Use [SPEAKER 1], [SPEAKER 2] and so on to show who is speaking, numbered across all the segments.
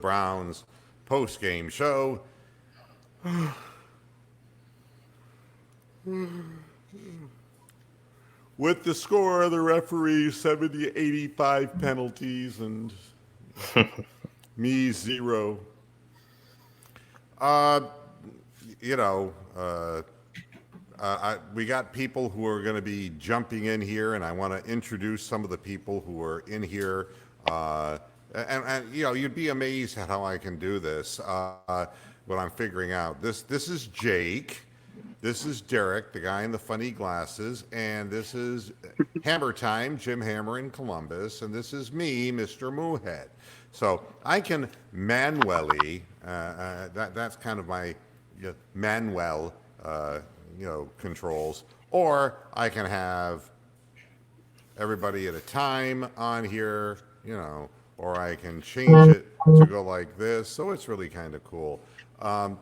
[SPEAKER 1] Browns post-game show. With the score of the referee 70-85 penalties and me 0. Uh, you know, we got people who are going to be jumping in here, and I want to introduce some of the people who are in here. And you know, you'd be amazed at how I can do this. What I'm figuring out. This is Jake. This is Derek, the guy in the funny glasses, and this is Hammer Time, Jim Hammer in Columbus, and this is me, Mr. Moohead. So I can manually, that's kind of my manual, controls, or I can have everybody at a time on here, or I can change it to go like this. So it's really kind of cool. And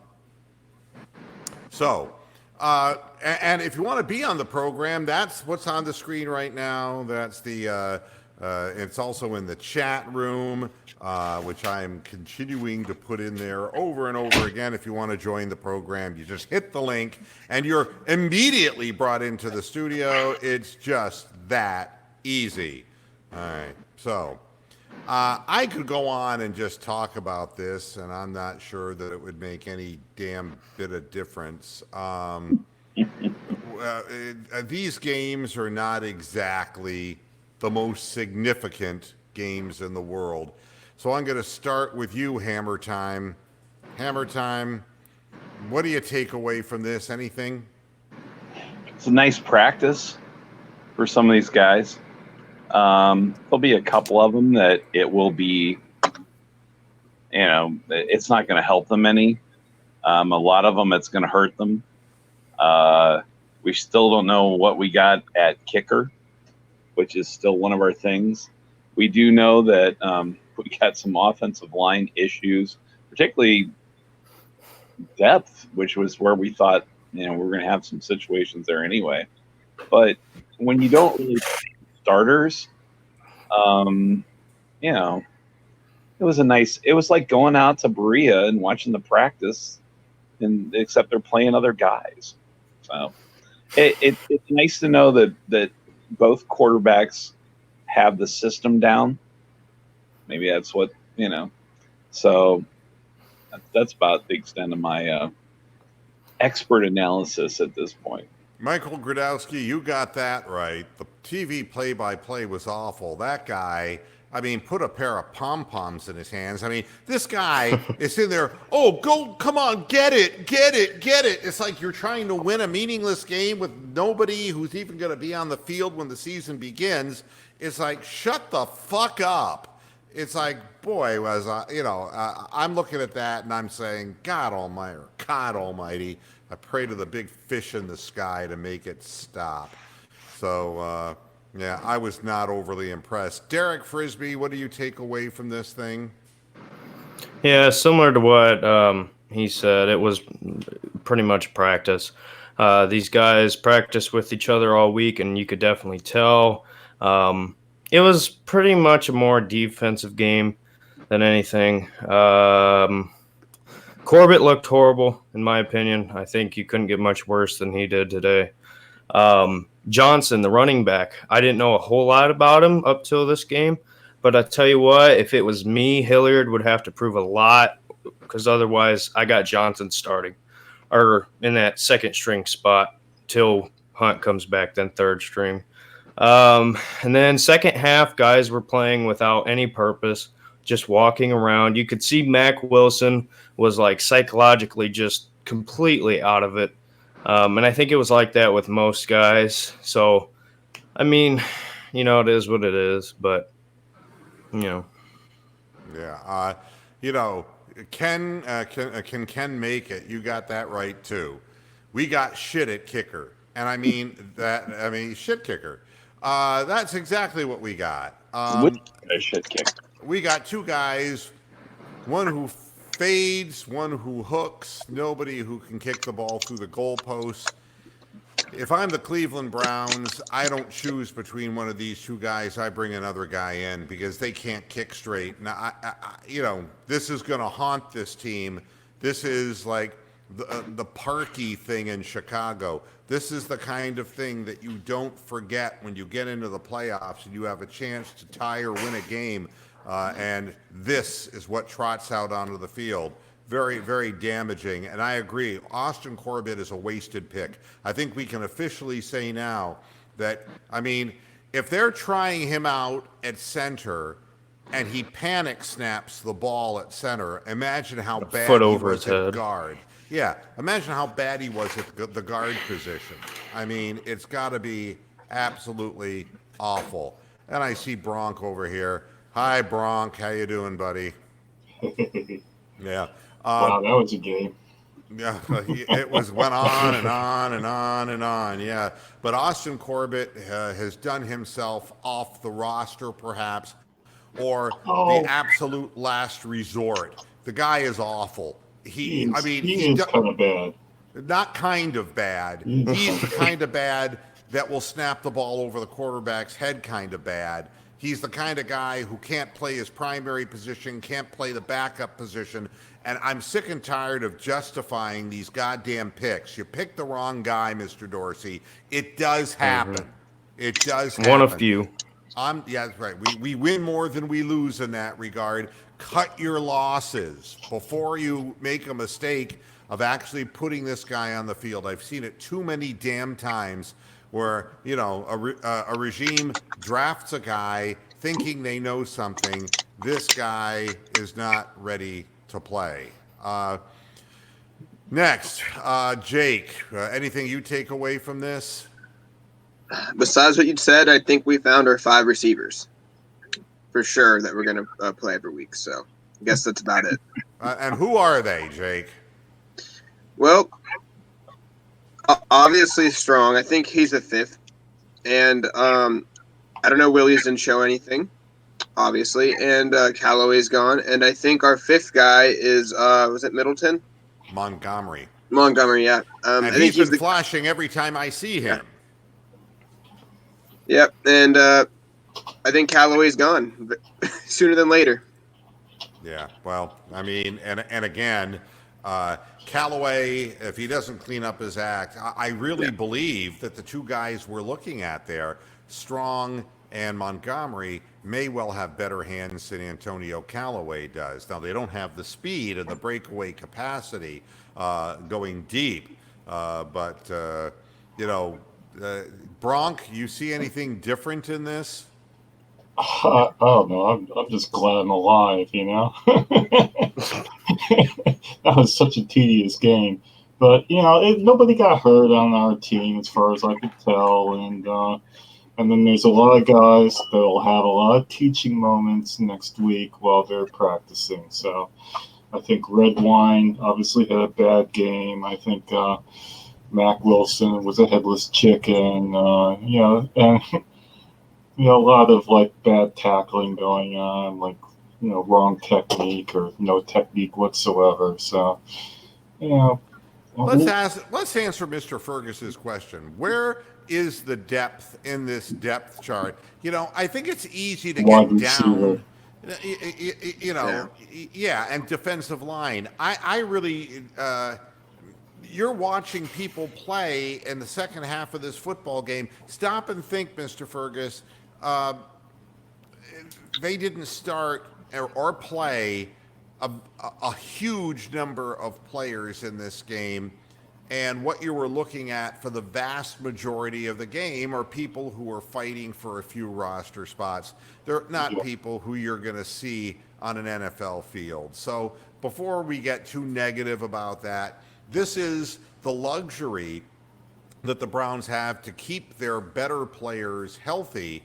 [SPEAKER 1] if you want to be on the program, that's what's on the screen right now. That's the, it's also in the chat room, which I'm continuing to put in there over and over again. If you want to join the program, you just hit the link and you're immediately brought into the studio. It's just that easy. All right. So I could go on and just talk about this, and I'm not sure that it would make any damn bit of difference. These games are not exactly the most significant games in the world. So I'm going to start with you, Hammer Time. Hammer Time, what do you take away from this? Anything?
[SPEAKER 2] It's a nice practice for some of these guys. There'll be a couple of them that it will be, it's not going to help them any. A lot of them, it's going to hurt them. We still don't know what we got at kicker, which is still one of our things. We do know that we got some offensive line issues, particularly depth, which was where we thought, we're going to have some situations there anyway. But when you don't really starters, it was like going out to Berea and watching the practice, and except they're playing other guys. So it's nice to know that both quarterbacks have the system down. Maybe that's what, so that's about the extent of my expert analysis at this point.
[SPEAKER 1] Michael Gradowski, you got that right. The TV play-by-play was awful. That guy, put a pair of pom-poms in his hands. This guy is in there, come on, get it. It's like you're trying to win a meaningless game with nobody who's even going to be on the field when the season begins. It's like, shut the fuck up. It's like, boy, I'm looking at that and I'm saying, God Almighty, I pray to the big fish in the sky to make it stop. So, I was not overly impressed. Derek Frisbee, what do you take away from this thing?
[SPEAKER 3] Yeah, similar to what he said, it was pretty much practice. These guys practiced with each other all week, and you could definitely tell. It was pretty much a more defensive game than anything. Corbett looked horrible, in my opinion. I think you couldn't get much worse than he did today. Johnson, the running back, I didn't know a whole lot about him up till this game. But I tell you what, if it was me, Hillard would have to prove a lot, because otherwise I got Johnson starting or in that second string spot till Hunt comes back, then third string. And then second half, guys were playing without any purpose, just walking around. You could see Mac Wilson was like psychologically just completely out of it. And I think it was like that with most guys. So, it is what it is, but,
[SPEAKER 1] Yeah. Can make it. You got that right, too. We got shit at kicker. And shit kicker. That's exactly what we got.
[SPEAKER 2] Which shit kicker?
[SPEAKER 1] We got two guys, one who fades, one who hooks, nobody who can kick the ball through the goalposts. if I'm the Cleveland Browns, I don't choose between one of these two guys. I bring another guy in because they can't kick straight. Now, this is going to haunt this team. This is like the Parkey thing in Chicago. This is the kind of thing that you don't forget when you get into the playoffs and you have a chance to tie or win a game. And this is what trots out onto the field. Very, very damaging. And I agree, Austin Corbett is a wasted pick. I think we can officially say now that, if they're trying him out at center and he panic snaps the ball at center, imagine how bad
[SPEAKER 3] foot
[SPEAKER 1] he
[SPEAKER 3] over
[SPEAKER 1] was
[SPEAKER 3] his
[SPEAKER 1] at
[SPEAKER 3] head.
[SPEAKER 1] guard. Yeah, imagine how bad he was at the guard position. It's got to be absolutely awful. And I see Bronk over here. Hi, Bronk. How you doing, buddy? Yeah.
[SPEAKER 4] Wow, that was a game.
[SPEAKER 1] Yeah, it went on and on and on and on. Yeah, but Austin Corbett has done himself off the roster, perhaps, or the absolute last resort. The guy is awful.
[SPEAKER 4] He is kind of bad.
[SPEAKER 1] Not kind of bad. He's the kind of bad that will snap the ball over the quarterback's head kind of bad. He's the kind of guy who can't play his primary position, can't play the backup position. And I'm sick and tired of justifying these goddamn picks. You picked the wrong guy, Mr. Dorsey. It does happen. It does happen.
[SPEAKER 3] One of few.
[SPEAKER 1] Yeah, that's right. We win more than we lose in that regard. Cut your losses before you make a mistake of actually putting this guy on the field. I've seen it too many damn times where, a regime drafts a guy thinking they know something. This guy is not ready to play. Next, Jake, anything you take away from this?
[SPEAKER 5] Besides what you said, I think we found our 5 receivers for sure that we're going to play every week. So I guess that's about it.
[SPEAKER 1] And who are they, Jake?
[SPEAKER 5] Well, obviously Strong. I think he's the 5th. And I don't know, Williams didn't show anything, obviously. And Callaway's gone. And I think our 5th guy is, was it Middleton?
[SPEAKER 1] Montgomery,
[SPEAKER 5] yeah.
[SPEAKER 1] and
[SPEAKER 5] I think
[SPEAKER 1] he's been flashing every time I see him.
[SPEAKER 5] Yep, and I think Callaway's gone sooner than later.
[SPEAKER 1] Yeah, well, and again, Callaway, if he doesn't clean up his act, I really believe that the two guys we're looking at there, Strong and Montgomery, may well have better hands than Antonio Callaway does. Now, they don't have the speed and the breakaway capacity going deep, but Bronk, you see anything different in this?
[SPEAKER 4] Oh no, I'm just glad I'm alive. That was such a tedious game, but nobody got hurt on our team as far as I could tell, and then there's a lot of guys that'll have a lot of teaching moments next week while they're practicing. So I think Red Wine obviously had a bad game. I think Mac Wilson was a headless chicken. And a lot of bad tackling going on, wrong technique or no technique whatsoever. So,
[SPEAKER 1] let's answer Mr. Fergus's question. Where is the depth in this depth chart? I think it's easy to get down. And defensive line. I really. You're watching people play in the second half of this football game. Stop and think, Mr. Fergus. They didn't start or play a huge number of players in this game. And what you were looking at for the vast majority of the game are people who are fighting for a few roster spots. They're not people who you're going to see on an NFL field. So before we get too negative about that, this is the luxury that the Browns have to keep their better players healthy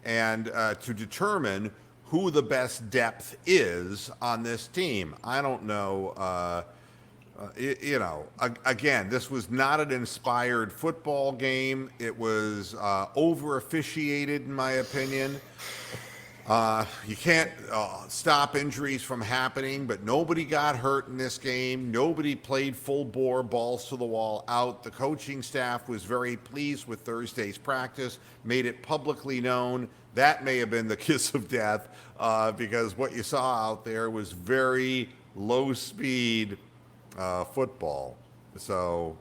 [SPEAKER 1] and to determine who the best depth is on this team. I don't know. Again, this was not an inspired football game. It was over-officiated, in my opinion. You can't stop injuries from happening, but nobody got hurt in this game. Nobody played full bore, balls to the wall out. The coaching staff was very pleased with Thursday's practice, made it publicly known. That may have been the kiss of death because what you saw out there was very low speed football. So,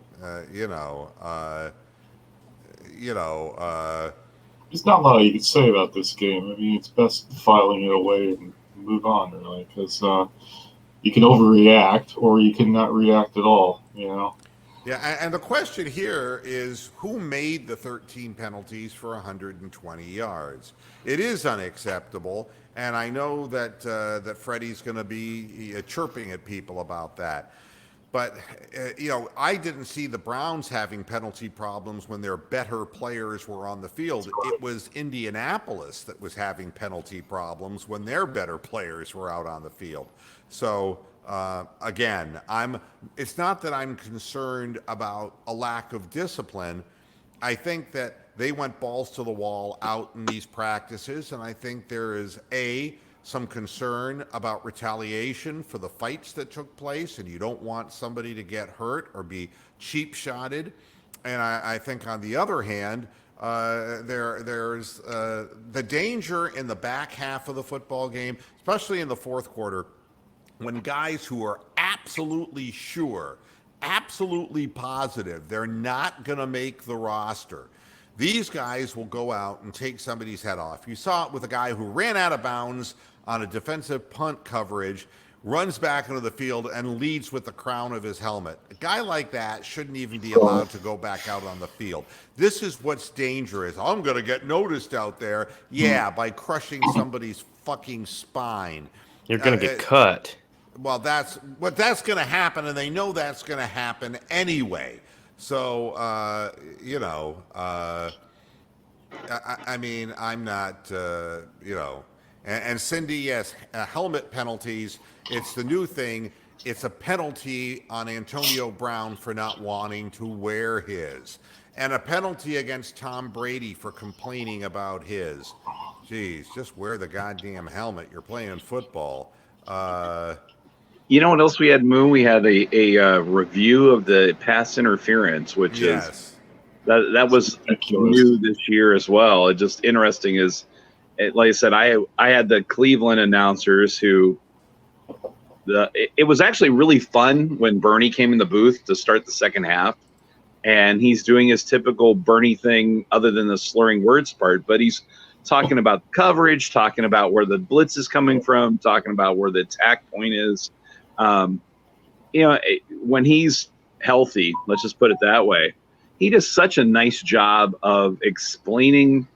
[SPEAKER 4] There's not a lot you can say about this game. I mean, it's best filing it away and move on, really, because you can overreact or you can not react at all,
[SPEAKER 1] Yeah, and the question here is who made the 13 penalties for 120 yards? It is unacceptable, and I know that Freddie's going to be chirping at people about that. But, I didn't see the Browns having penalty problems when their better players were on the field. It was Indianapolis that was having penalty problems when their better players were out on the field. So, again, it's not that I'm concerned about a lack of discipline. I think that they went balls to the wall out in these practices, and I think there is some concern about retaliation for the fights that took place, and you don't want somebody to get hurt or be cheap-shotted. And I think on the other hand, there's the danger in the back half of the football game, especially in the fourth quarter, when guys who are absolutely sure, absolutely positive they're not going to make the roster, these guys will go out and take somebody's head off. You saw it with a guy who ran out of bounds on a defensive punt coverage, runs back into the field, and leads with the crown of his helmet. A guy like that shouldn't even be allowed to go back out on the field. This is what's dangerous. I'm going to get noticed out there. Yeah, by crushing somebody's fucking spine.
[SPEAKER 3] You're going to get cut.
[SPEAKER 1] Well, that's going to happen, and they know that's going to happen anyway. So, I mean, I'm not, And Cindy, yes, helmet penalties. It's the new thing. It's a penalty on Antonio Brown for not wanting to wear his. And a penalty against Tom Brady for complaining about his. Geez, just wear the goddamn helmet. You're playing football.
[SPEAKER 2] You know what else we had, Moon? We had a review of the pass interference, which is that was new this year as well. It just interesting is, like I said, I had the Cleveland announcers who it was actually really fun when Bernie came in the booth to start the second half, and he's doing his typical Bernie thing other than the slurring words part, but he's talking about coverage, talking about where the blitz is coming from, talking about where the attack point is. When he's healthy, let's just put it that way, he does such a nice job of explaining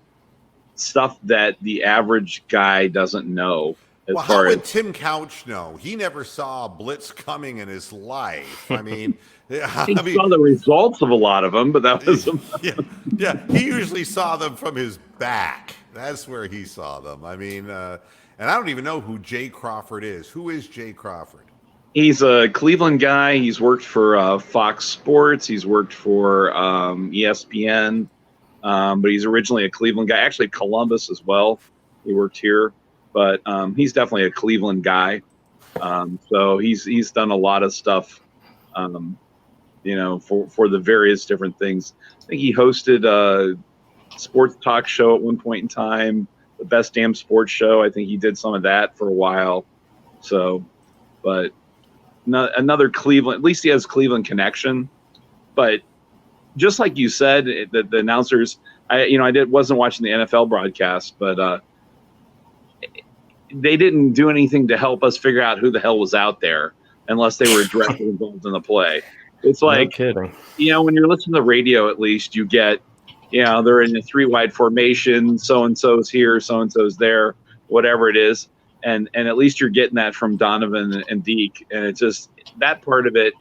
[SPEAKER 2] stuff that the average guy doesn't know.
[SPEAKER 1] How would Tim Couch know? He never saw a blitz coming in his life. I mean,
[SPEAKER 2] he saw the results of a lot of them, but that was
[SPEAKER 1] yeah. He usually saw them from his back. That's where he saw them. I mean, and I don't even know who Jay Crawford is. Who is Jay Crawford?
[SPEAKER 2] He's a Cleveland guy. He's worked for Fox Sports. He's worked for ESPN, but he's originally a Cleveland guy. Actually, Columbus as well. He worked here, but he's definitely a Cleveland guy. So he's done a lot of stuff, for the various different things. I think he hosted a sports talk show at one point in time, the Best Damn Sports Show. I think he did some of that for a while. So, but another Cleveland, at least he has Cleveland connection. But just like you said, the announcers, wasn't watching the NFL broadcast, but they didn't do anything to help us figure out who the hell was out there unless they were directly involved in the play. It's like,
[SPEAKER 3] no kidding.
[SPEAKER 2] When you're listening to the radio, at least you get, they're in a 3-wide formation, so-and-so's here, so-and-so's there, whatever it is. And at least you're getting that from Donovan and Deke. And it's just that part of it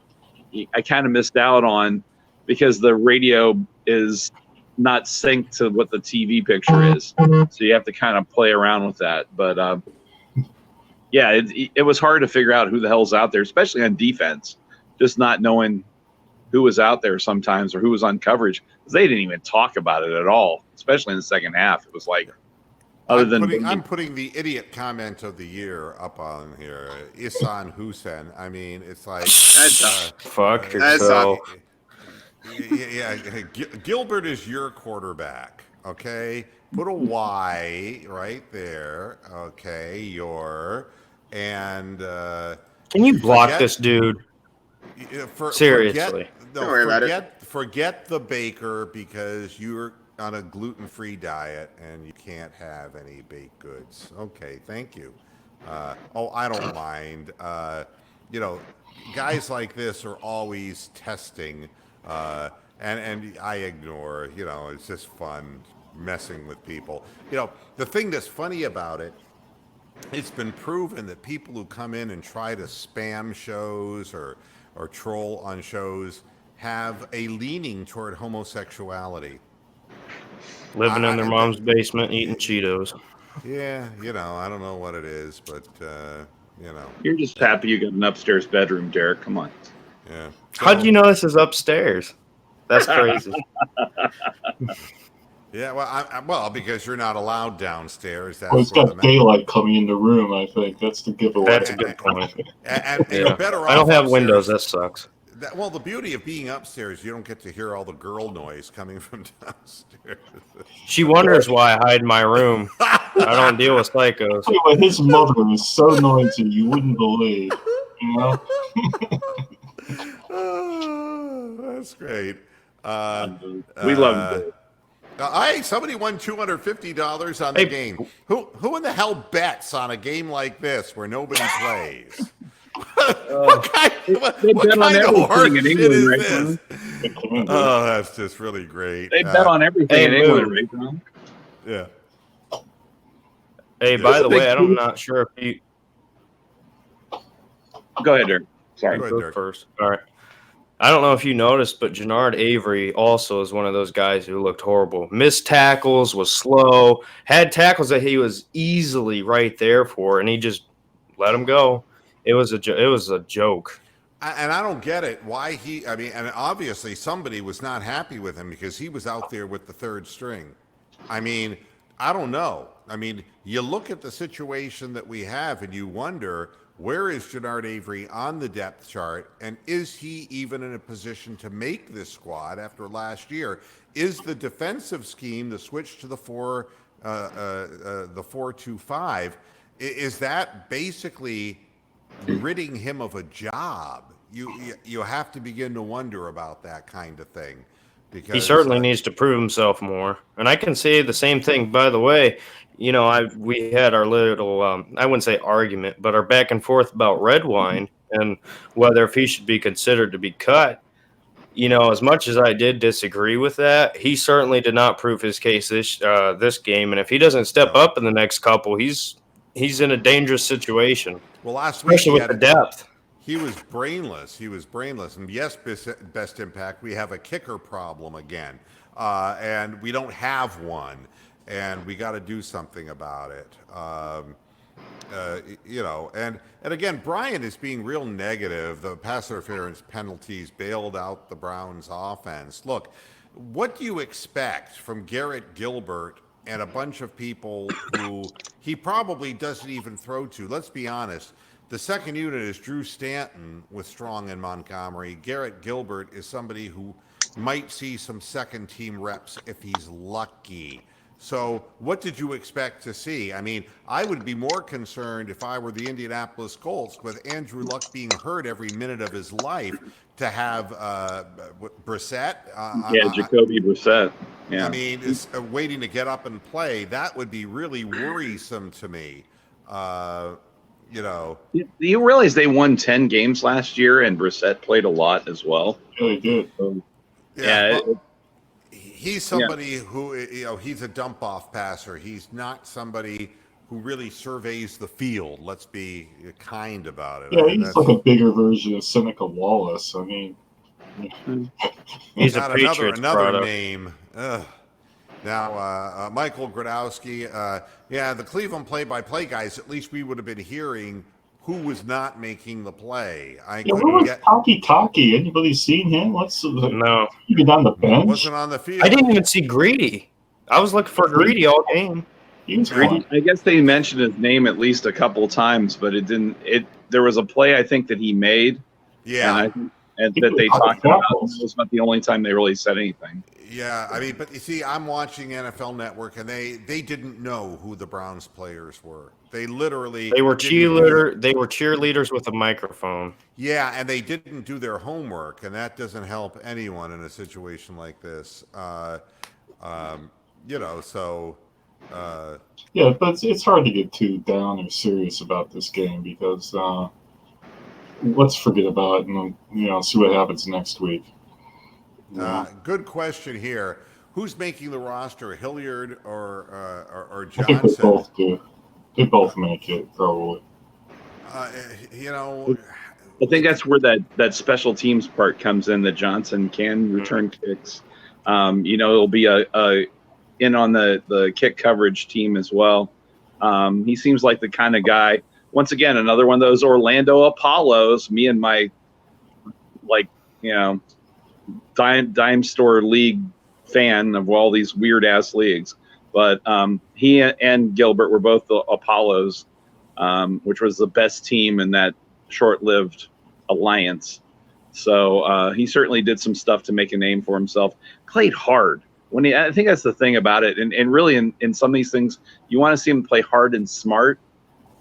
[SPEAKER 2] I kind of missed out on because the radio is not synced to what the TV picture is. So you have to kind of play around with that. But, it was hard to figure out who the hell's out there, especially on defense, just not knowing who was out there sometimes or who was on coverage. Because they didn't even talk about it at all, especially in the second half. It was like,
[SPEAKER 1] I'm putting the idiot comment of the year up on here. Isan Hussein. I mean, it's like
[SPEAKER 3] fuck yourself.
[SPEAKER 1] Gilbert is your quarterback. Okay, put a Y right there. Okay, and
[SPEAKER 3] can you block this dude? Seriously,
[SPEAKER 1] forget the baker because you're on a gluten-free diet and you can't have any baked goods. Okay, thank you. I don't mind. Guys like this are always testing, and I ignore. It's just fun messing with people. The thing that's funny about it, it's been proven that people who come in and try to spam shows or troll on shows have a leaning toward homosexuality.
[SPEAKER 3] Living in their mom's basement, eating Cheetos.
[SPEAKER 1] Yeah, I don't know what it is, but,
[SPEAKER 2] You're just happy you got an upstairs bedroom, Derek. Come on.
[SPEAKER 1] Yeah.
[SPEAKER 3] How'd you know this is upstairs? That's crazy.
[SPEAKER 1] Yeah, well, because you're not allowed downstairs. That's
[SPEAKER 4] it's got daylight coming in the room, I think. That's the giveaway.
[SPEAKER 3] That's a good point.
[SPEAKER 1] And you're better off.
[SPEAKER 3] I don't have
[SPEAKER 1] upstairs.
[SPEAKER 3] windows. That sucks.
[SPEAKER 1] Well, the beauty of being upstairs, you don't get to hear all the girl noise coming from downstairs.
[SPEAKER 3] She wonders why I hide in my room. I don't deal with psychos.
[SPEAKER 4] Anyway, his mother is so noisy, you wouldn't believe.
[SPEAKER 1] Oh, that's great.
[SPEAKER 2] We love him.
[SPEAKER 1] Somebody won $250 on the game. Who in the hell bets on a game like this where nobody plays? What kind of hard shit is this? Oh, that's just really great.
[SPEAKER 2] They bet on everything in England, right, Tom?
[SPEAKER 1] Yeah.
[SPEAKER 3] Hey, by the way, I'm not sure if you...
[SPEAKER 2] Go ahead, Derek. Sorry.
[SPEAKER 1] Go ahead, Derek.
[SPEAKER 3] First. All right. I don't know if you noticed, but Jannard Avery also is one of those guys who looked horrible. Missed tackles, was slow, had tackles that he was easily right there for, and he just let him go. It was a joke.
[SPEAKER 1] And I don't get it. Why and obviously somebody was not happy with him because he was out there with the third string. I mean, I don't know. I mean, you look at the situation that we have and you wonder, where is Jannard Avery on the depth chart? And is he even in a position to make this squad after last year? Is the defensive scheme, the switch to the 4-2-5, is that basically ridding him of a job? You have to begin to wonder about that kind of thing. Because
[SPEAKER 3] he certainly needs to prove himself more. And I can say the same thing, by the way. We had our little, I wouldn't say argument, but our back and forth about Redwine and whether if he should be considered to be cut. As much as I did disagree with that, he certainly did not prove his case this game. And if he doesn't step up in the next couple, he's in a dangerous situation.
[SPEAKER 1] Well, last week,
[SPEAKER 3] especially with the depth.
[SPEAKER 1] He was brainless. And yes, best impact, we have a kicker problem again. And we don't have one. And we got to do something about it. And again, Bryan is being real negative. The pass interference penalties bailed out the Browns' offense. Look, what do you expect from Garrett Gilbert and a bunch of people who he probably doesn't even throw to? Let's be honest. The second unit is Drew Stanton with Strong and Montgomery. Garrett Gilbert is somebody who might see some second-team reps if he's lucky. So what did you expect to see? I mean, I would be more concerned if I were the Indianapolis Colts with Andrew Luck being hurt every minute of his life to have Brissett.
[SPEAKER 2] Jacoby Brissett. Yeah.
[SPEAKER 1] I mean, waiting to get up and play. That would be really worrisome to me.
[SPEAKER 2] You realize they won 10 games last year and Brissett played a lot as well?
[SPEAKER 4] Yeah, they did.
[SPEAKER 1] He's somebody who, he's a dump-off passer. He's not somebody who really surveys the field. Let's be kind about it.
[SPEAKER 4] Yeah, he's like a bigger version of Seneca Wallace. I mean,
[SPEAKER 3] he's a Patriots
[SPEAKER 1] another name. Ugh. Now, Michael Gradowski, the Cleveland play-by-play guys, at least we would have been hearing who was not making the play.
[SPEAKER 4] Where was Taki? Anybody seen him?
[SPEAKER 3] No.
[SPEAKER 4] Even on the bench?
[SPEAKER 1] Wasn't on the field.
[SPEAKER 3] I didn't even see Greedy. I was looking for Greedy all game.
[SPEAKER 4] He was
[SPEAKER 1] Yeah.
[SPEAKER 4] fun.
[SPEAKER 2] I guess they mentioned his name at least a couple of times, but it didn't. There was a play I think that he made,
[SPEAKER 1] Yeah.
[SPEAKER 2] and that they talked about.
[SPEAKER 4] Tackles.
[SPEAKER 2] It was not the only time they really said anything.
[SPEAKER 1] Yeah, I mean, but you see, I'm watching NFL Network, and they didn't know who the Browns players were. They literally
[SPEAKER 3] They were
[SPEAKER 1] didn't-
[SPEAKER 3] They were cheerleaders with a microphone.
[SPEAKER 1] Yeah, and they didn't do their homework, and that doesn't help anyone in a situation like this. You know, so
[SPEAKER 4] Yeah, but it's hard to get too down or serious about this game because let's forget about it and see what happens next week.
[SPEAKER 1] good question here. Who's making the roster, Hilliard or
[SPEAKER 4] I think they
[SPEAKER 1] Johnson?
[SPEAKER 4] both do. They both make it probably.
[SPEAKER 1] You know,
[SPEAKER 2] I think that's where that special teams part comes in. That Johnson can return kicks. It'll be a in on the kick coverage team as well. He seems like the kind of guy. Once again, another one of those Orlando Apollos. Me and my dime store league fan of all these weird ass leagues. But he and Gilbert were both the Apollos, which was the best team in that short-lived alliance. So he certainly did some stuff to make a name for himself. Played hard. I think that's the thing about it. And really in some of these things, you want to see him play hard and smart.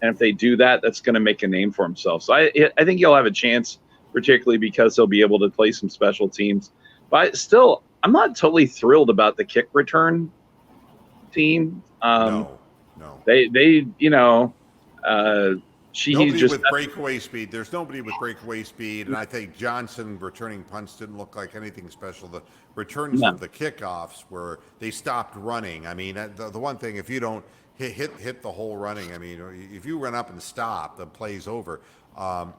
[SPEAKER 2] And if they do that, that's going to make a name for himself. So I think he'll have a chance, particularly because he'll be able to play some special teams. But still, I'm not totally thrilled about the kick return team.
[SPEAKER 1] no. Nobody with breakaway speed. There's nobody with breakaway speed, and I think Johnson returning punts didn't look like anything special. The returns of the kickoffs where they stopped running. I mean, the one thing, if you don't hit the whole running, I mean, if you run up and stop, the play's over. I'm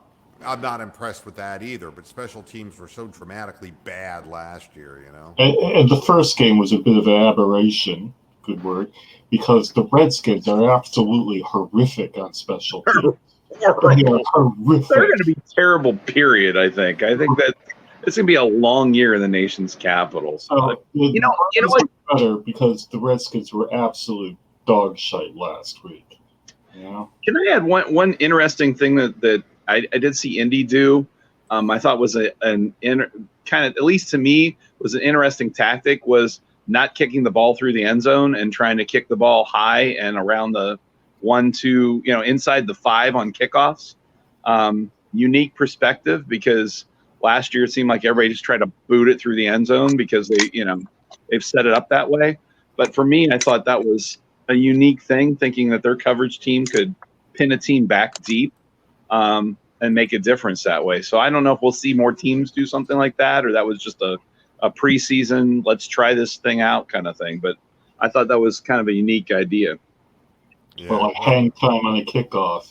[SPEAKER 1] not impressed with that either. But special teams were so dramatically bad last year,
[SPEAKER 4] And the first game was a bit of an aberration. Good word. Because the Redskins are absolutely horrific on special teams. They are horrific.
[SPEAKER 2] They're going to be terrible, period, I think. I think that it's going to be a long year in the nation's capital.
[SPEAKER 4] So,
[SPEAKER 2] you know what?
[SPEAKER 4] Better because the Redskins were absolute dog shite last week.
[SPEAKER 2] Can I add one interesting thing that I did see Indy do? I thought was kind of, at least to me, was an interesting tactic, was not kicking the ball through the end zone and trying to kick the ball high and around the 1, 2, inside the 5 on kickoffs. Unique perspective, because last year it seemed like everybody just tried to boot it through the end zone because they've set it up that way. But for me, I thought that was a unique thing, thinking that their coverage team could pin a team back deep and make a difference that way. So I don't know if we'll see more teams do something like that, or that was just a preseason, let's try this thing out kind of thing. But I thought that was kind of a unique idea.
[SPEAKER 1] Yeah.
[SPEAKER 4] Well, like hang time on a kickoff,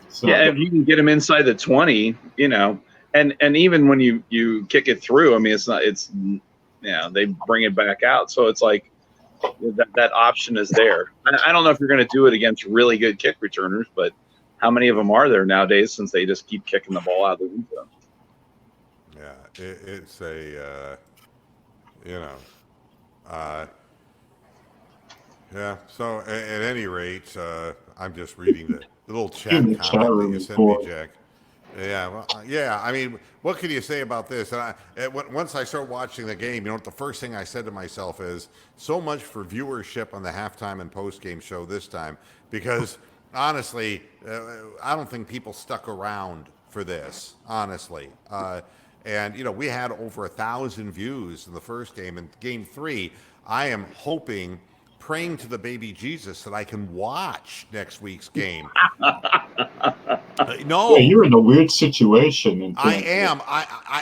[SPEAKER 4] So,
[SPEAKER 2] yeah, if you can get them inside the 20, and even when you kick it through, I mean, they bring it back out. So it's like that option is there. I don't know if you're going to do it against really good kick returners, but how many of them are there nowadays, since they just keep kicking the ball out of the window?
[SPEAKER 1] Yeah, it's a, yeah. So at any rate, I'm just reading the little chat
[SPEAKER 4] In the
[SPEAKER 1] comment
[SPEAKER 4] chat
[SPEAKER 1] that
[SPEAKER 4] room
[SPEAKER 1] you sent me,
[SPEAKER 4] report.
[SPEAKER 1] Jack. Yeah, well, yeah. I mean, what can you say about this? And once I start watching the game, the first thing I said to myself is, so much for viewership on the halftime and postgame show this time, because honestly, I don't think people stuck around for this, honestly. And we had over 1,000 views in the first game. In game 3, I am hoping, praying to the baby Jesus, that I can watch next week's game. No,
[SPEAKER 4] yeah, you're in a weird situation.
[SPEAKER 1] I am.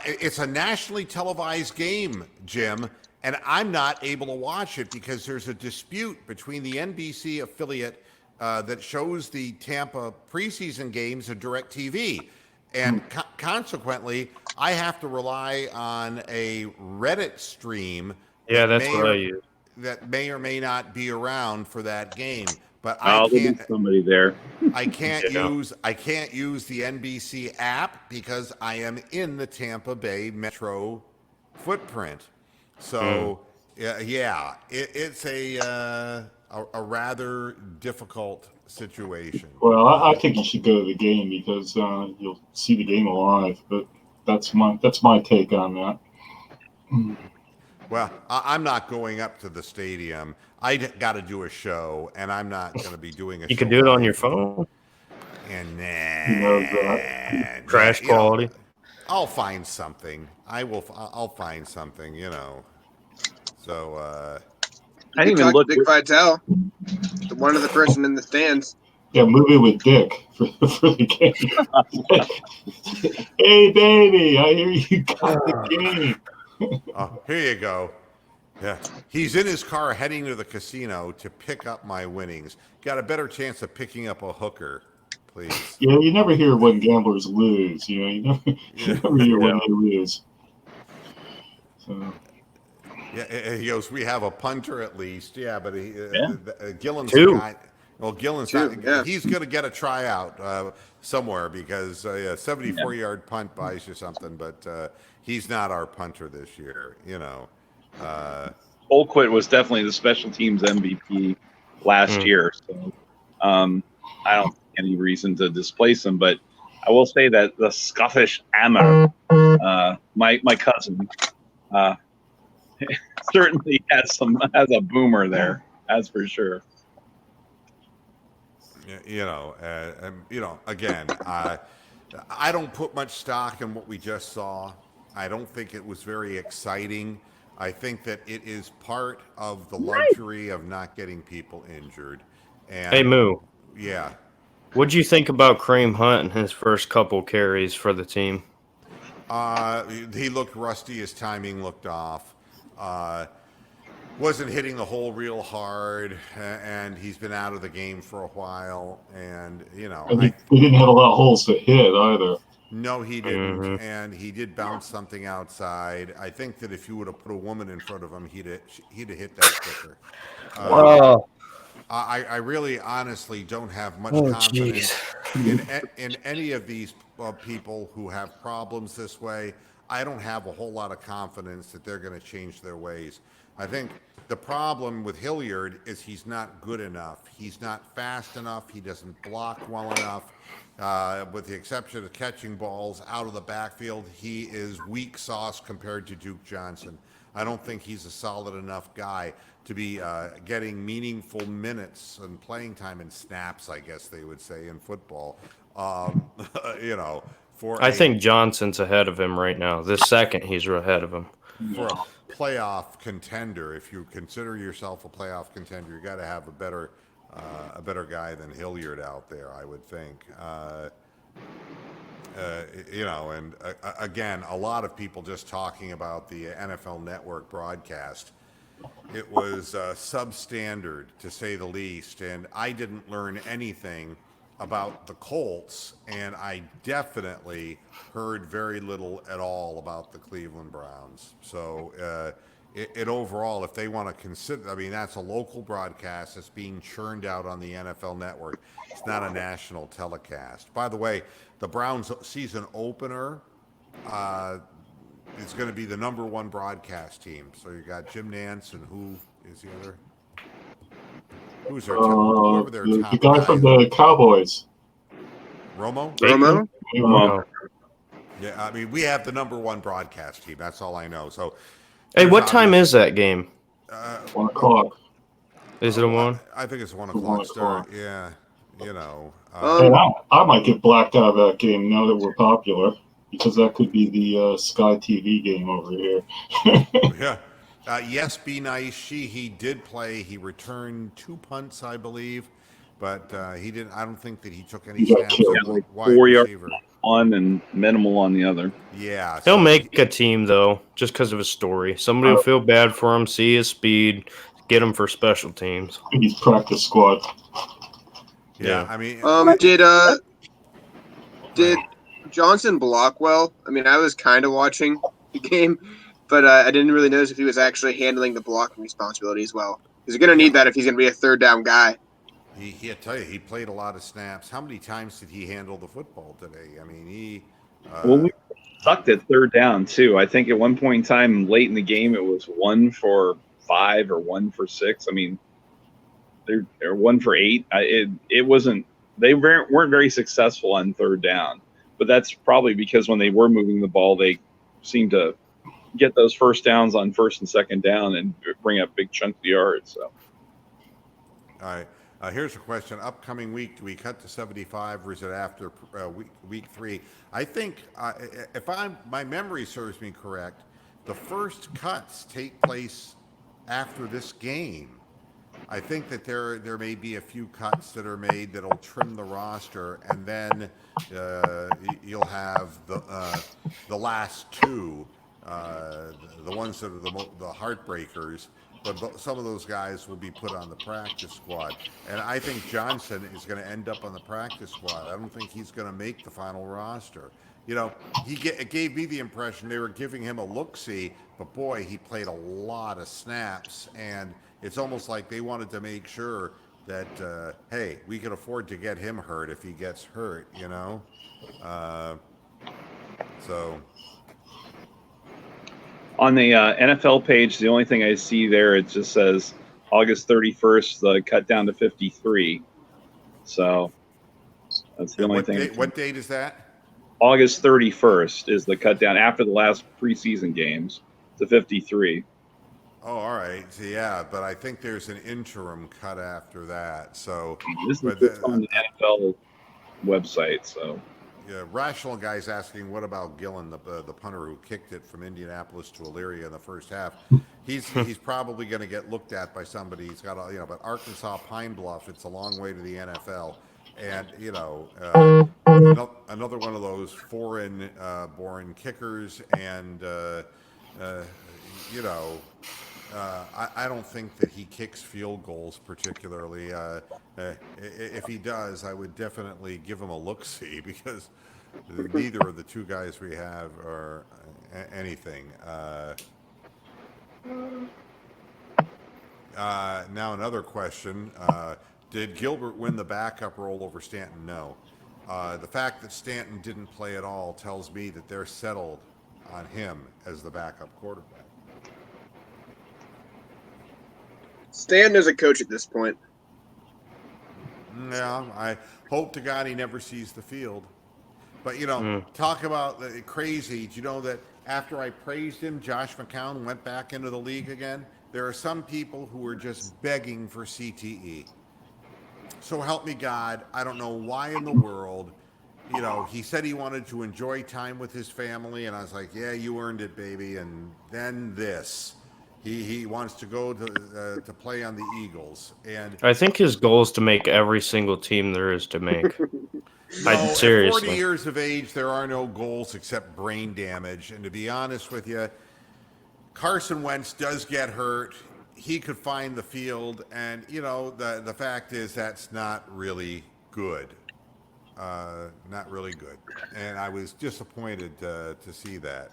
[SPEAKER 1] It's a nationally televised game, Jim, and I'm not able to watch it because there's a dispute between the NBC affiliate that shows the Tampa preseason games and DirecTV. And consequently, I have to rely on a Reddit stream.
[SPEAKER 3] Yeah, that's what I use.
[SPEAKER 1] That may or may not be around for that game, but
[SPEAKER 2] There'll be somebody there.
[SPEAKER 1] I can't use the NBC app because I am in the Tampa Bay metro footprint. So it's a a rather difficult situation.
[SPEAKER 4] Well, I think you should go to the game because you'll see the game live. But that's my take on that.
[SPEAKER 1] Well, I'm not going up to the stadium. I got to do a show, and I'm not going to be doing a show.
[SPEAKER 3] You can do it on your
[SPEAKER 1] live.
[SPEAKER 3] phone.
[SPEAKER 1] And
[SPEAKER 4] Who knows that?
[SPEAKER 3] Crash quality.
[SPEAKER 1] I'll find something. I'll find something. So
[SPEAKER 2] I didn't
[SPEAKER 5] You
[SPEAKER 2] even
[SPEAKER 5] talk
[SPEAKER 2] look.
[SPEAKER 5] to Dick Vitale, one of the person in the stands.
[SPEAKER 4] Yeah, move it with Dick for the game. Hey, baby, I hear you got the game.
[SPEAKER 1] here you go. Yeah, he's in his car heading to the casino to pick up my winnings. Got a better chance of picking up a hooker, please.
[SPEAKER 4] Yeah, you never hear when gamblers lose. You never hear when they lose. So.
[SPEAKER 1] Yeah, he goes, we have a punter at least. Yeah, but Gillen's
[SPEAKER 3] Two.
[SPEAKER 1] the guy. Well, Gillen's
[SPEAKER 5] Two,
[SPEAKER 1] not.
[SPEAKER 5] yeah.
[SPEAKER 1] He's going to get a tryout somewhere because 74-yard punt buys you something, but he's not our punter this year.
[SPEAKER 2] Colquitt was definitely the special teams MVP last year, so I don't see any reason to displace him. But I will say that the Scottish Hammer, my cousin, certainly has a boomer there. That's for sure.
[SPEAKER 1] Again, I don't put much stock in what we just saw. I don't think it was very exciting. I think that it is part of the luxury of not getting people injured. And,
[SPEAKER 3] Hey, Moo.
[SPEAKER 1] Yeah.
[SPEAKER 3] What'd you think about Kareem Hunt and his first couple carries for the team?
[SPEAKER 1] He looked rusty. His timing looked off. Wasn't hitting the hole real hard, and he's been out of the game for a while. And
[SPEAKER 4] he didn't have a lot of holes to hit either.
[SPEAKER 1] No, he didn't, and he did bounce something outside. I think that if you would have put a woman in front of him, he'd have hit that quicker. I really, honestly, don't have much confidence in any of these people who have problems this way. I don't have a whole lot of confidence that they're going to change their ways. I think the problem with Hillard is he's not good enough. He's not fast enough. He doesn't block well enough. With the exception of catching balls out of the backfield, he is weak sauce compared to Duke Johnson. I don't think he's a solid enough guy to be getting meaningful minutes and playing time and snaps, I guess they would say in football. I
[SPEAKER 3] think Johnson's ahead of him right now. This second, he's ahead of him.
[SPEAKER 1] For a playoff contender, if you consider yourself a playoff contender, you got to have a better guy than Hillard out there, I would think. Again, a lot of people just talking about the NFL Network broadcast. It was substandard, to say the least, and I didn't learn anything about the Colts, and I definitely heard very little at all about the Cleveland Browns. So it overall, if they want to consider, that's a local broadcast that's being churned out on the NFL Network. It's not a national telecast. By the way, the Browns season opener is going to be the #1 broadcast team. So you got Jim Nance, and who is the other? Who's their whoever their top
[SPEAKER 4] the guy from the Cowboys.
[SPEAKER 1] Romo? Yeah, we have the #1 broadcast team. That's all I know. So,
[SPEAKER 3] hey, what time is that game?
[SPEAKER 4] 1 o'clock.
[SPEAKER 3] Is it a 1?
[SPEAKER 1] I think it's 1 o'clock start. Yeah,
[SPEAKER 4] I might get blacked out of that game now that we're popular, because that could be the Sky TV game over here.
[SPEAKER 1] Yeah. Yes, be nice. He did play. He returned 2 punts, I believe, but he didn't. I don't think that he took any snaps.
[SPEAKER 2] Like 4 yards on and minimal on the other.
[SPEAKER 1] Yeah,
[SPEAKER 3] he'll make a team though, just because of his story. Somebody will feel bad for him, see his speed, get him for special teams.
[SPEAKER 4] He's practice squad.
[SPEAKER 1] Yeah,
[SPEAKER 5] did Johnson block well? I was kind of watching the game, but I didn't really notice if he was actually handling the blocking responsibilities well. Because you're going to need that if he's going to be a third down guy.
[SPEAKER 1] I tell you, he played a lot of snaps. How many times did he handle the football today?
[SPEAKER 2] We sucked at third down too. I think at one point in time late in the game, it was 1 for 5 or 1 for 6. they're 1 for 8. It wasn't. They weren't very successful on third down, but that's probably because when they were moving the ball, they seemed to get those first downs on first and second down and bring up big chunk of yards. So,
[SPEAKER 1] All right. Here's a question. Upcoming week, do we cut to 75 or is it after week 3? I think, if my memory serves me correct, the first cuts take place after this game. I think that there may be a few cuts that are made that'll trim the roster, and then you'll have the last two, the ones that are the heartbreakers. But some of those guys will be put on the practice squad, and I think Johnson is going to end up on the practice squad. I don't think he's going to make the final roster. You know, it gave me the impression they were giving him a look-see, but boy, he played a lot of snaps, and it's almost like they wanted to make sure that, hey, we can afford to get him hurt if he gets hurt, you know? So...
[SPEAKER 2] on the NFL page, the only thing I see there, it just says August 31st, the cut down to 53. So that's the only thing.
[SPEAKER 1] What date is that?
[SPEAKER 2] August 31st is the cut down after the last preseason games to 53.
[SPEAKER 1] Oh, all right. So, yeah, but I think there's an interim cut after that. So
[SPEAKER 2] This is just on the NFL website. So
[SPEAKER 1] yeah, Rational Guy's asking, what about Gillen, the punter who kicked it from Indianapolis to Elyria in the first half? He's probably going to get looked at by somebody. He's got a, but Arkansas Pine Bluff, it's a long way to the NFL, and another one of those foreign born kickers, and I don't think that he kicks field goals particularly. If he does, I would definitely give him a look-see because neither of the two guys we have are anything. Now another question. Did Gilbert win the backup role over Stanton? No. The fact that Stanton didn't play at all tells me that they're settled on him as the backup quarterback.
[SPEAKER 5] Stanton is a coach at this point.
[SPEAKER 1] Yeah, I hope to God he never sees the field. But, talk about crazy. Do you know that after I praised him, Josh McCown went back into the league again? There are some people who are just begging for CTE. So help me God, I don't know why in the world. He said he wanted to enjoy time with his family, and I was like, yeah, you earned it, baby. And then this. He wants to go to play on the Eagles, and
[SPEAKER 3] I think his goal is to make every single team there is to make. Seriously.
[SPEAKER 1] At 40 years of age, there are no goals except brain damage. And to be honest with you, Carson Wentz does get hurt. He could find the field, and the fact is that's not really good. Not really good. And I was disappointed to see that.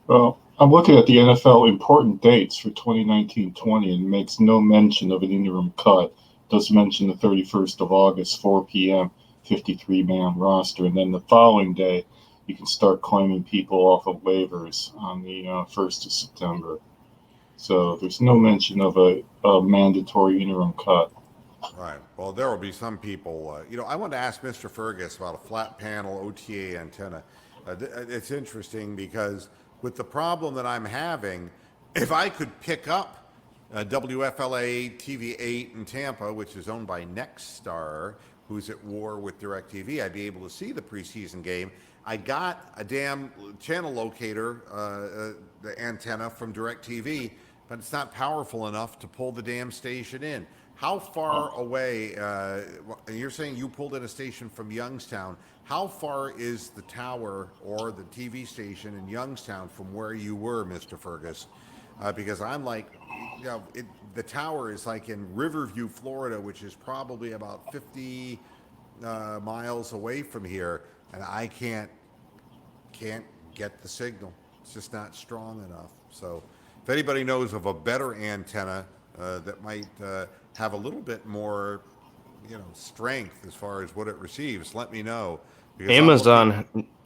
[SPEAKER 4] Well, I'm looking at the NFL important dates for 2019-20 and makes no mention of an interim cut. Does mention the 31st of August, 4 p.m., 53-man roster. And then the following day, you can start claiming people off of waivers on the 1st of September. So there's no mention of a mandatory interim cut.
[SPEAKER 1] Right. Well, there will be some people. I want to ask Mr. Fergus about a flat panel OTA antenna. It's interesting because with the problem that I'm having, if I could pick up WFLA TV8 in Tampa, which is owned by Nexstar, who's at war with DirecTV, I'd be able to see the preseason game. I got a damn channel locator, the antenna from DirecTV, but it's not powerful enough to pull the damn station in. How far away, you're saying you pulled in a station from Youngstown, how far is the tower or the TV station in Youngstown from where you were, Mr. Fergus? Because I'm like, the tower is like in Riverview, Florida, which is probably about 50 miles away from here, and I can't get the signal. It's just not strong enough. So if anybody knows of a better antenna that might have a little bit more,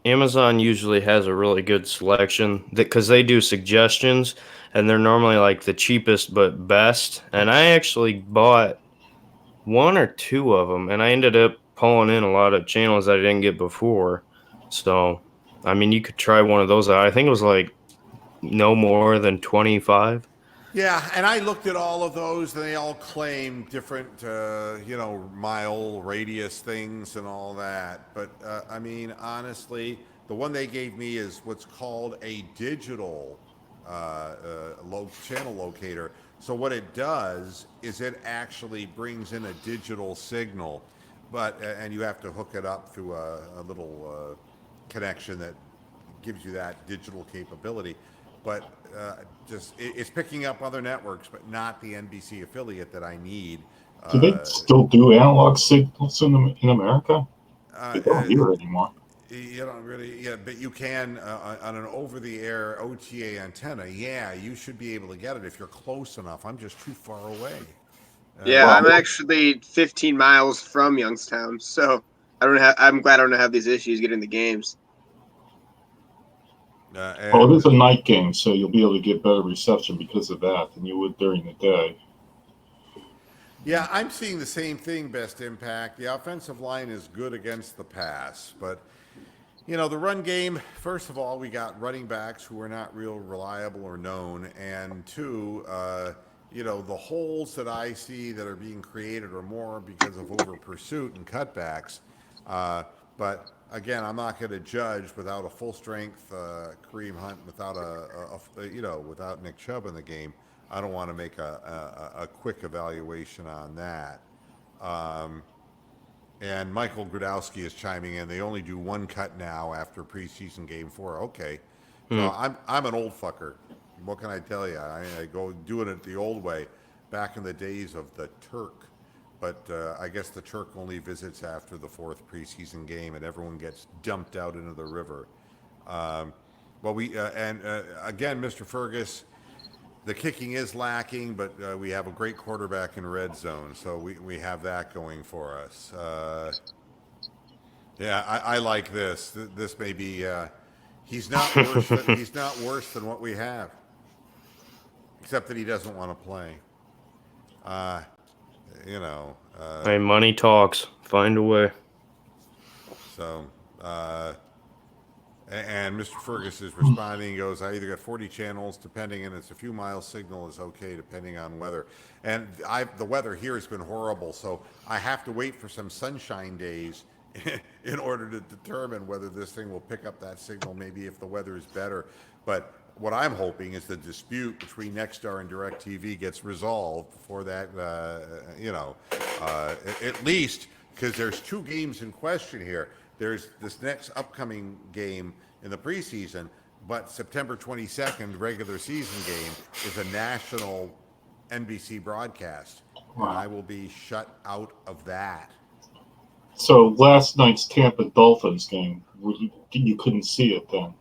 [SPEAKER 3] Amazon usually has a really good selection because they do suggestions, and they're normally like the cheapest but best. And I actually bought one or two of them, and I ended up pulling in a lot of channels that I didn't get before. So, I mean, you could try one of those out. I think it was like no more than 25.
[SPEAKER 1] Yeah, and I looked at all of those, and they all claim different, mile radius things and all that. But I mean, honestly, the one they gave me is what's called a digital channel locator. So what it does is it actually brings in a digital signal, and you have to hook it up through a little connection that gives you that digital capability. But it's picking up other networks, but not the NBC affiliate that I need.
[SPEAKER 4] Do they still do analog signals in America? They don't hear it anymore.
[SPEAKER 1] You don't really, yeah, but you can on an over-the-air OTA antenna. Yeah, you should be able to get it if you're close enough. I'm just too far away.
[SPEAKER 5] Yeah, I'm actually 15 miles from Youngstown, so I'm glad I don't have these issues getting the games.
[SPEAKER 4] Well, it is a night game, so you'll be able to get better reception because of that than you would during the day.
[SPEAKER 1] Yeah, I'm seeing the same thing, Best Impact. The offensive line is good against the pass, but the run game, first of all, we got running backs who are not real reliable or known, and two, the holes that I see that are being created are more because of over pursuit and cutbacks. But again, I'm not going to judge without a full strength Kareem Hunt, without without Nick Chubb in the game. I don't want to make a quick evaluation on that. And Michael Grudowski is chiming in. They only do one cut now after preseason game 4. Okay, so I'm an old fucker. What can I tell you? I go doing it the old way, back in the days of the Turk. But I guess the Turk only visits after the 4th preseason game, and everyone gets dumped out into the river. Again, Mr. Fergus, the kicking is lacking, but we have a great quarterback in red zone, so we have that going for us. I like this. This may be he's not worse than what we have, except that he doesn't want to play.
[SPEAKER 3] Hey, money talks. Find a way.
[SPEAKER 1] So, and Mr. Fergus is responding. He goes, I either got 40 channels, depending, and it's a few miles signal is okay, depending on weather. And the weather here has been horrible, so I have to wait for some sunshine days in order to determine whether this thing will pick up that signal, maybe if the weather is better. But what I'm hoping is the dispute between Nexstar and DirecTV gets resolved before that, at least, because there's 2 games in question here. There's this next upcoming game in the preseason, but September 22nd, regular season game, is a national NBC broadcast. Wow. And I will be shut out of that.
[SPEAKER 4] So last night's Tampa Dolphins game, you couldn't see it then?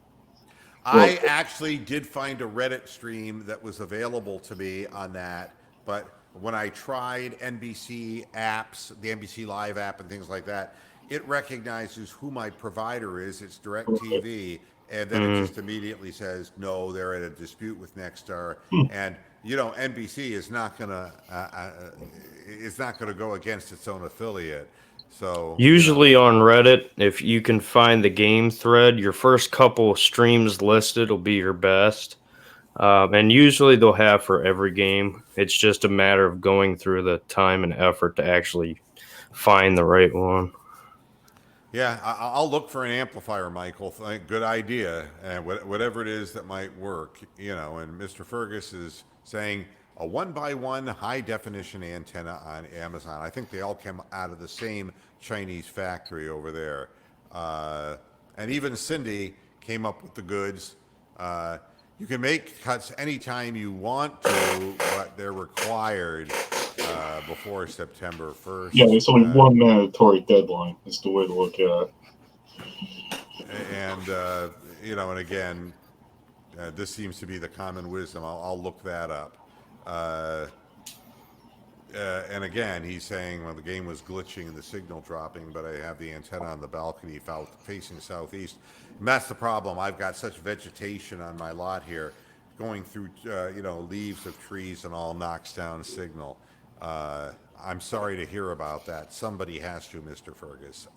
[SPEAKER 1] I actually did find a Reddit stream that was available to me on that, but when I tried NBC apps, the NBC Live app and things like that, it recognizes who my provider is. It's DirecTV, and then it just immediately says, no, they're at a dispute with Nexstar. And, NBC is not going to go against its own affiliate. So
[SPEAKER 3] usually on Reddit, if you can find the game thread, your first couple streams listed will be your best. And usually they'll have for every game. It's just a matter of going through the time and effort to actually find the right one.
[SPEAKER 1] Yeah, I'll look for an amplifier, Michael. Good idea. And whatever it is that might work, and Mr. Fergus is saying a 1x1 high definition antenna on Amazon. I think they all came out of the same Chinese factory over there. And even Cindy came up with the goods. You can make cuts anytime you want to, but they're required before September 1st.
[SPEAKER 4] Yeah, there's only one mandatory deadline is the way to look at it.
[SPEAKER 1] And, and again, this seems to be the common wisdom. I'll look that up. And again, he's saying, well, the game was glitching and the signal dropping, but I have the antenna on the balcony facing southeast. And that's the problem. I've got such vegetation on my lot here, going through, leaves of trees and all knocks down signal. I'm sorry to hear about that. Somebody has to, Mr. Fergus.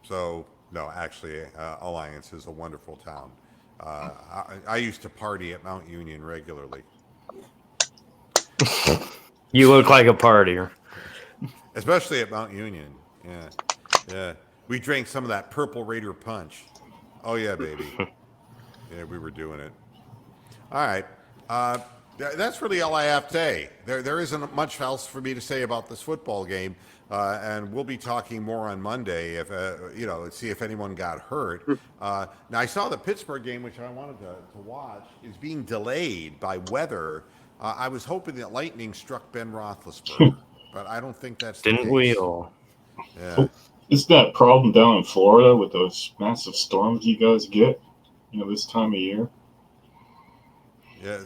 [SPEAKER 1] So, no, actually, Alliance is a wonderful town. I used to party at Mount Union regularly.
[SPEAKER 3] You look like a partier.
[SPEAKER 1] Especially at Mount Union. Yeah. We drank some of that Purple Raider punch. Oh, yeah, baby. Yeah, we were doing it. All right. That's really all I have to say. There isn't much else for me to say about this football game. And we'll be talking more on Monday if, see if anyone got hurt. Now, I saw the Pittsburgh game, which I wanted to watch, is being delayed by weather. I was hoping that lightning struck Ben Roethlisberger, but I don't think that's the
[SPEAKER 3] Didn't
[SPEAKER 1] case.
[SPEAKER 3] we all?
[SPEAKER 1] Yeah.
[SPEAKER 4] Isn't that a problem down in Florida with those massive storms you guys get, this time of year?
[SPEAKER 1] Yeah.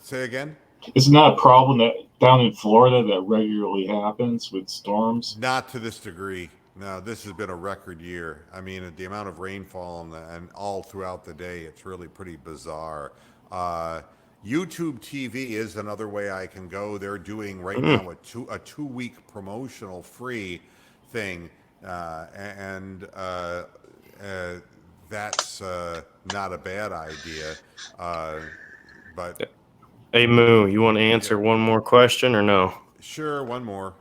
[SPEAKER 1] Say again?
[SPEAKER 4] Isn't that a problem that down in Florida that regularly happens with storms?
[SPEAKER 1] Not to this degree. No, this has been a record year. I mean, the amount of rainfall and all throughout the day, it's really pretty bizarre. YouTube TV is another way I can go. They're doing right now a 2-week promotional free thing, and that's not a bad idea. But
[SPEAKER 3] Hey, Moo, you want to answer one more question or no?
[SPEAKER 1] sure, one more.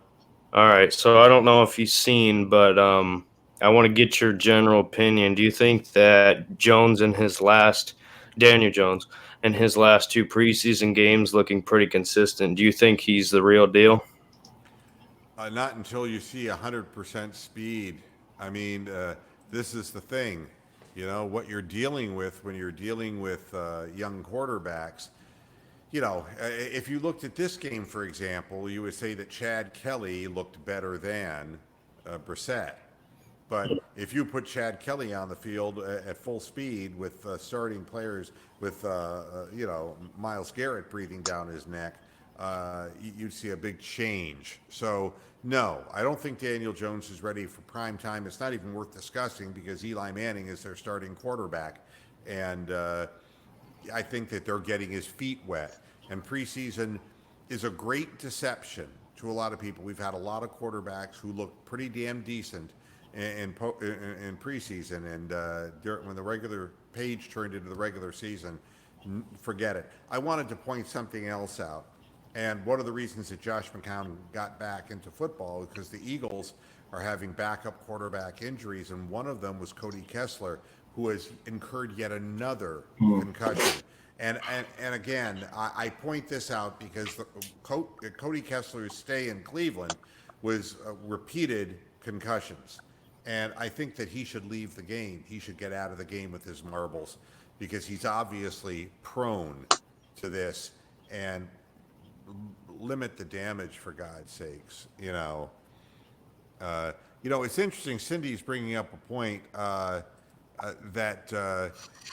[SPEAKER 3] All right. So I don't know if you've seen, but I want to get your general opinion. Do you think that Daniel Jones, in his last 2 preseason games, looking pretty consistent? Do you think he's the real deal?
[SPEAKER 1] Not until you see 100% speed. I mean, this is the thing. What you're dealing with when you're dealing with young quarterbacks. If you looked at this game, for example, you would say that Chad Kelly looked better than Brissett. But if you put Chad Kelly on the field at full speed with starting players with, Myles Garrett breathing down his neck, you'd see a big change. So, no, I don't think Daniel Jones is ready for prime time. It's not even worth discussing because Eli Manning is their starting quarterback. And I think that they're getting his feet wet. And preseason is a great deception to a lot of people. We've had a lot of quarterbacks who look pretty damn decent in preseason, and when the regular page turned into the regular season, forget it. I wanted to point something else out, and one of the reasons that Josh McCown got back into football is because the Eagles are having backup quarterback injuries, and one of them was Cody Kessler, who has incurred yet another concussion. And again, I point this out because Cody Kessler's stay in Cleveland was repeated concussions. And I think that he should leave the game. He should get out of the game with his marbles because he's obviously prone to this, and limit the damage for God's sakes. It's interesting. Cindy's bringing up a point that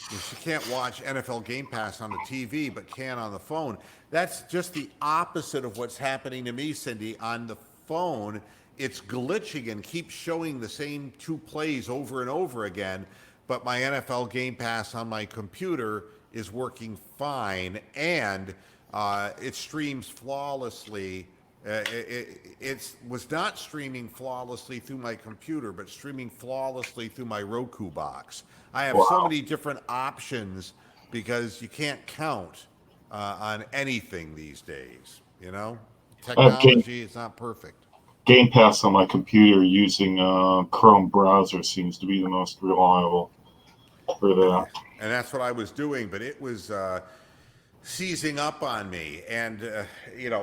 [SPEAKER 1] she can't watch NFL Game Pass on the TV, but can on the phone. That's just the opposite of what's happening to me, Cindy. On the phone, it's glitching and keeps showing the same 2 plays over and over again, but my NFL Game Pass on my computer is working fine, and it streams flawlessly. It was not streaming flawlessly through my computer, but streaming flawlessly through my Roku box. I have so many different options because you can't count on anything these days. Technology is not perfect.
[SPEAKER 4] Game Pass on my computer using Chrome browser seems to be the most reliable for that.
[SPEAKER 1] And that's what I was doing, but it was seizing up on me. And,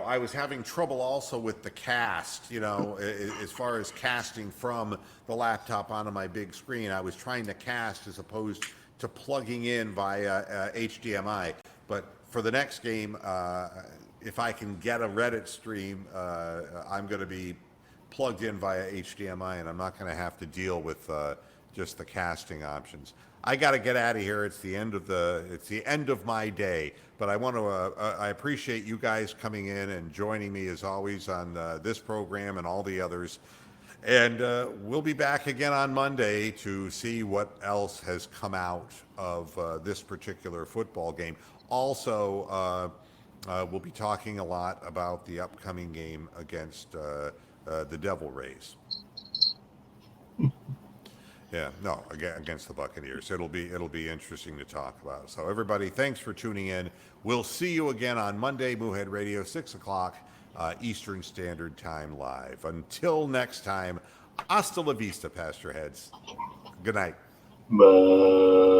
[SPEAKER 1] I was having trouble also with the cast, as far as casting from the laptop onto my big screen. I was trying to cast as opposed to plugging in via HDMI. But for the next game, if I can get a Reddit stream, I'm going to be plugged in via HDMI, and I'm not going to have to deal with just the casting options. I got to get out of here. It's the end of my day. But I want to I appreciate you guys coming in and joining me as always on this program and all the others. And we'll be back again on Monday to see what else has come out of this particular football game. Also, we'll be talking a lot about the upcoming game against the Devil Rays. Yeah, no, against the Buccaneers. It'll be interesting to talk about. So everybody, thanks for tuning in. We'll see you again on Monday, Moohead Radio, 6 o'clock Eastern Standard Time live. Until next time, hasta la vista, Pastor Heads. Good night.
[SPEAKER 4] Bye.